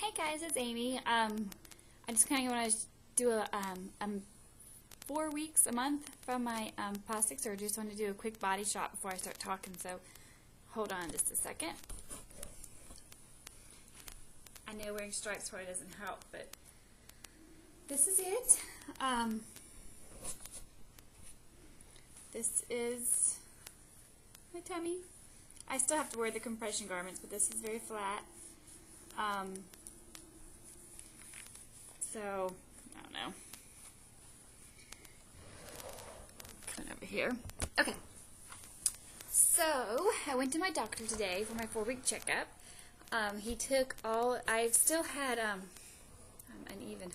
Hey guys, it's Amy. I just kind of want to do a 4 weeks, a month from my plastic surgery. Just want to do a quick body shot before I start talking, so hold on just a second. I know wearing stripes probably doesn't help, but this is it. This is my tummy. I still have to wear the compression garments, but this is very flat. So, I don't know. Come over here. Okay. So, I went to my doctor today for my 4-week checkup. He took all, I still had, I'm uneven.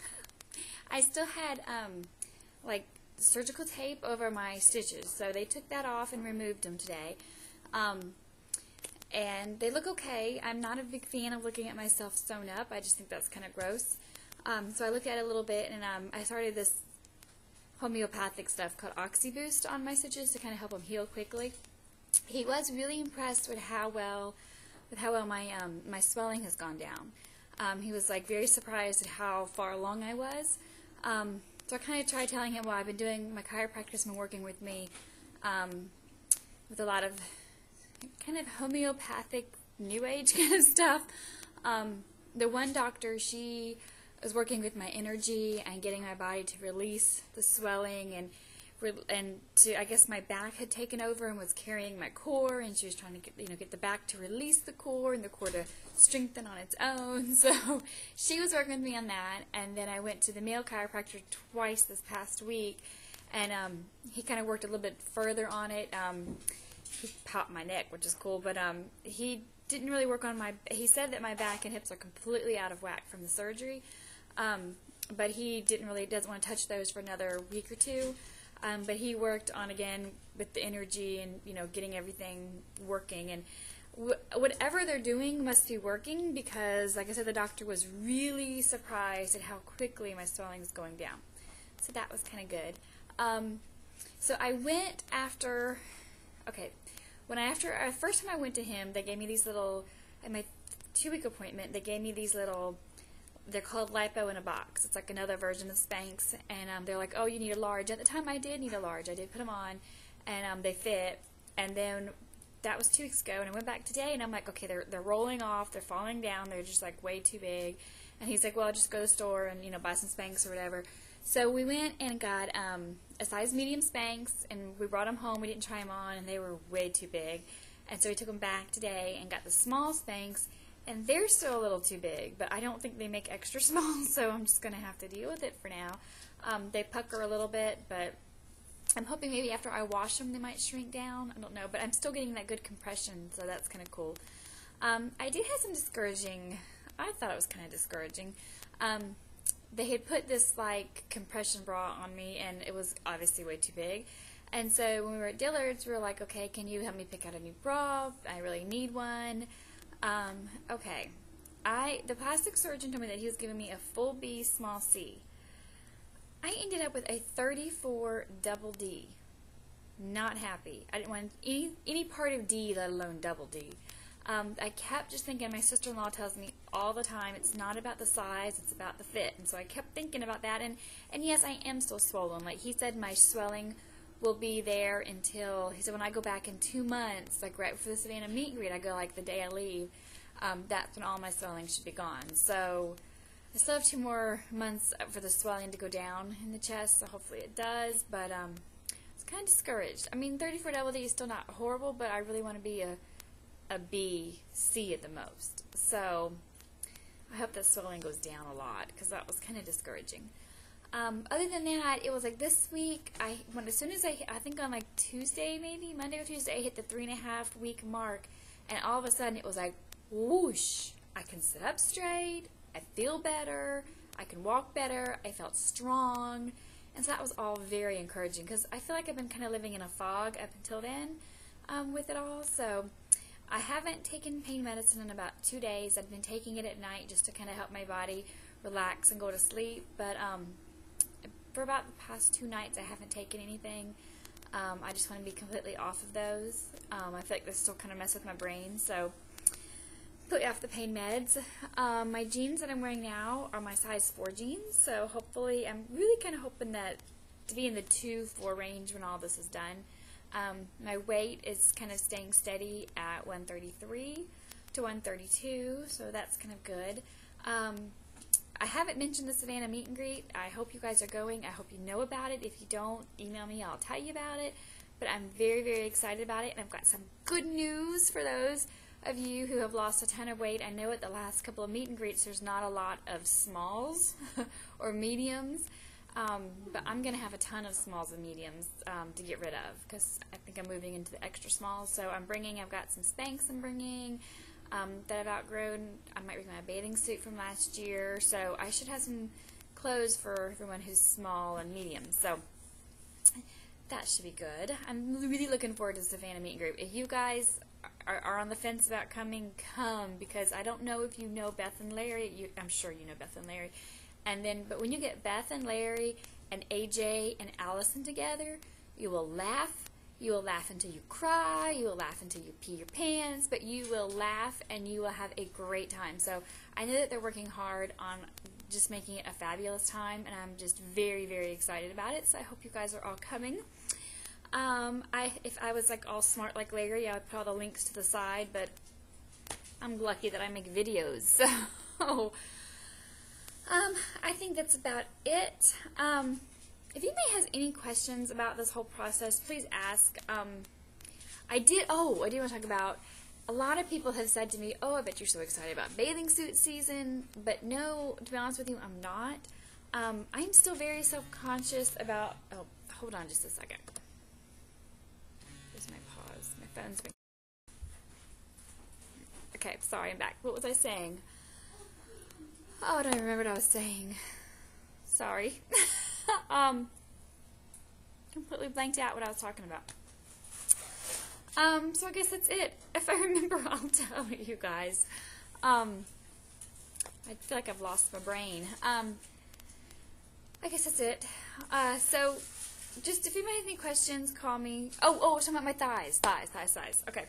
I still had, like, surgical tape over my stitches. So, they took that off and removed them today. And they look okay. I'm not a big fan of looking at myself sewn up. I just think that's kind of gross. So I looked at it a little bit, and I started this homeopathic stuff called OxyBoost on my stitches to kind of help them heal quickly. He was really impressed with how well my swelling has gone down. He was like very surprised at how far along I was. So I kind of tried telling him, well, I've been doing, my chiropractor's been working with me with a lot of kind of homeopathic new age kind of stuff. The one doctor, she was working with my energy and getting my body to release the swelling and to, I guess my back had taken over and was carrying my core, and she was trying to get the back to release the core and the core to strengthen on its own. So she was working with me on that, and then I went to the male chiropractor twice this past week, and he kind of worked a little bit further on it. He popped my neck, which is cool, but he didn't really work on he said that my back and hips are completely out of whack from the surgery, but he doesn't want to touch those for another week or two, but he worked on, again, with the energy and, getting everything working, and whatever they're doing must be working, because, like I said, the doctor was really surprised at how quickly my swelling is going down, so that was kind of good. So I went after, first time I went to him, they gave me these little, at my 2-week appointment, they gave me these little, they're called lipo in a box. It's like another version of Spanx, and they're like, oh, you need a large. At the time, I did need a large. I did put them on, and they fit, and then that was 2 weeks ago, and I went back today, and I'm like, okay, they're rolling off, they're falling down, they're just like way too big, and he's like, well, I'll just go to the store and, buy some Spanx or whatever. So we went and got a size medium Spanx, and we brought them home. We didn't try them on, and they were way too big. And so we took them back today and got the small Spanx, and they're still a little too big, but I don't think they make extra small, so I'm just going to have to deal with it for now. They pucker a little bit, but I'm hoping maybe after I wash them they might shrink down. I don't know, but I'm still getting that good compression, so that's kind of cool. I did have some discouraging, I thought it was kind of discouraging. They had put this like compression bra on me, and it was obviously way too big. And so when we were at Dillard's, we were like, okay, can you help me pick out a new bra? I really need one. Okay. The plastic surgeon told me that he was giving me a full B, small C. I ended up with a 34 double D. Not happy. I didn't want any part of D, let alone double D. I kept just thinking, my sister-in-law tells me all the time, it's not about the size, it's about the fit. And so I kept thinking about that, and yes, I am still swollen. Like he said, my swelling will be there until, he said, when I go back in 2 months, like right before the Savannah meet and greet, I go like the day I leave, that's when all my swelling should be gone. So I still have 2 more months for the swelling to go down in the chest, so hopefully it does, but I was kind of discouraged. I mean, 34 double D is still not horrible, but I really want to be a B, C at the most. So I hope that swelling goes down a lot, because that was kind of discouraging. Other than that, it was like this week, as soon as I think on like Tuesday, maybe Monday or Tuesday, I hit the 3.5 week mark, and all of a sudden it was like whoosh, I can sit up straight, I feel better, I can walk better, I felt strong, and so that was all very encouraging, because I feel like I've been kind of living in a fog up until then with it all. So I haven't taken pain medicine in about 2 days. I've been taking it at night just to kind of help my body relax and go to sleep, but for about the past 2 nights I haven't taken anything. I just want to be completely off of those. I feel like they still kind of mess with my brain, so off the pain meds. My jeans that I'm wearing now are my size 4 jeans, so hopefully, I'm really kind of hoping that to be in the 2-4 range when all this is done. My weight is kind of staying steady at 133 to 132, so that's kind of good. I haven't mentioned the Savannah meet and greet. I hope you guys are going. I hope you know about it. If you don't, email me. I'll tell you about it. But I'm very, very excited about it, and I've got some good news for those of you who have lost a ton of weight. I know at the last couple of meet and greets there's not a lot of smalls or mediums, but I'm going to have a ton of smalls and mediums to get rid of because I think I'm moving into the extra smalls. So I've got some Spanx I'm bringing that I've outgrown. I might bring my bathing suit from last year, so I should have some clothes for everyone who's small and medium. So that should be good. I'm really looking forward to the Savannah meet and greet. If you guys are on the fence about coming, come, because I don't know if you know Beth and Larry. I'm sure you know Beth and Larry. But when you get Beth and Larry and AJ and Allison together, you will laugh. You will laugh until you cry. You will laugh until you pee your pants. But you will laugh and you will have a great time. So I know that they're working hard on just making it a fabulous time, and I'm just very, very excited about it. So I hope you guys are all coming. If I was like all smart like Larry, I would put all the links to the side, but I'm lucky that I make videos. So I think that's about it. If anybody has any questions about this whole process, please ask. I did want to talk about, a lot of people have said to me, oh, I bet you're so excited about bathing suit season, but no, to be honest with you, I'm not. I'm still very self-conscious about, hold on just a second. There's my pause. My phone's been... Okay, sorry, I'm back. What was I saying? Oh, I don't even remember what I was saying. Sorry. Completely blanked out what I was talking about. So I guess that's it. If I remember, I'll tell you guys. I feel like I've lost my brain. I guess that's it. So, just if anybody has any questions, call me. I was talking about my thighs. Thighs. Okay.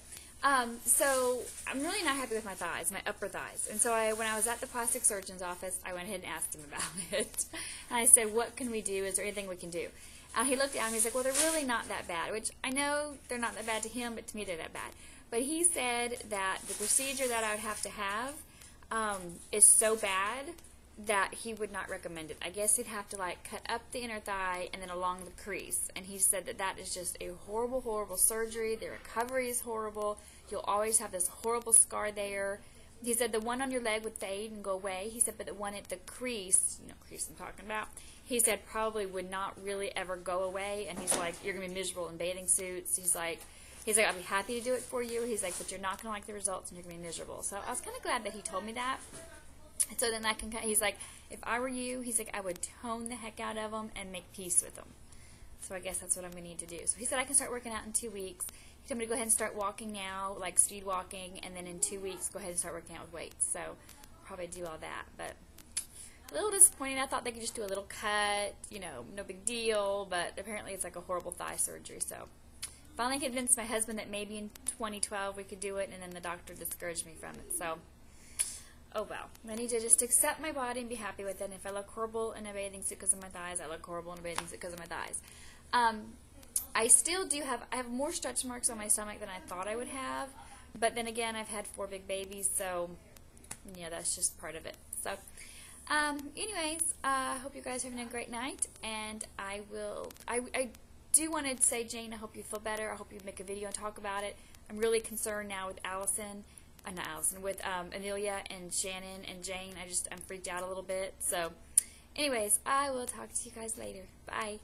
So, I'm really not happy with my thighs, my upper thighs. And so, when I was at the plastic surgeon's office, I went ahead and asked him about it. And I said, what can we do? Is there anything we can do? And he looked at me and he's like, well, they're really not that bad, which I know they're not that bad to him, but to me they're that bad. But he said that the procedure that I would have to have is so bad that he would not recommend it. I guess he'd have to like cut up the inner thigh and then along the crease. And he said that that is just a horrible, horrible surgery. The recovery is horrible. You'll always have this horrible scar there. He said the one on your leg would fade and go away. He said, but the one at the crease, crease I'm talking about, he said probably would not really ever go away. And he's like, you're going to be miserable in bathing suits. He's like, I'll be happy to do it for you. He's like, but you're not going to like the results and you're going to be miserable. So I was kind of glad that he told me that. And so then he's like, if I were you, he's like, I would tone the heck out of them and make peace with them. So I guess that's what I'm going to need to do. So he said I can start working out in 2 weeks. He told me to go ahead and start walking now, like speed walking, and then in 2 weeks go ahead and start working out with weights. So I'll probably do all that. But a little disappointing. I thought they could just do a little cut, no big deal. But apparently it's like a horrible thigh surgery. So finally convinced my husband that maybe in 2012 we could do it, and then the doctor discouraged me from it. So, oh well. I need to just accept my body and be happy with it. And if I look horrible in a bathing suit because of my thighs, I look horrible in a bathing suit because of my thighs. I still do I have more stretch marks on my stomach than I thought I would have. But then again, I've had 4 big babies, so, that's just part of it. So, anyways, I hope you guys are having a great night, and I do want to say, Jane, I hope you feel better. I hope you make a video and talk about it. I'm really concerned now with with Amelia and Shannon and Jane. I'm freaked out a little bit. So, anyways, I will talk to you guys later. Bye.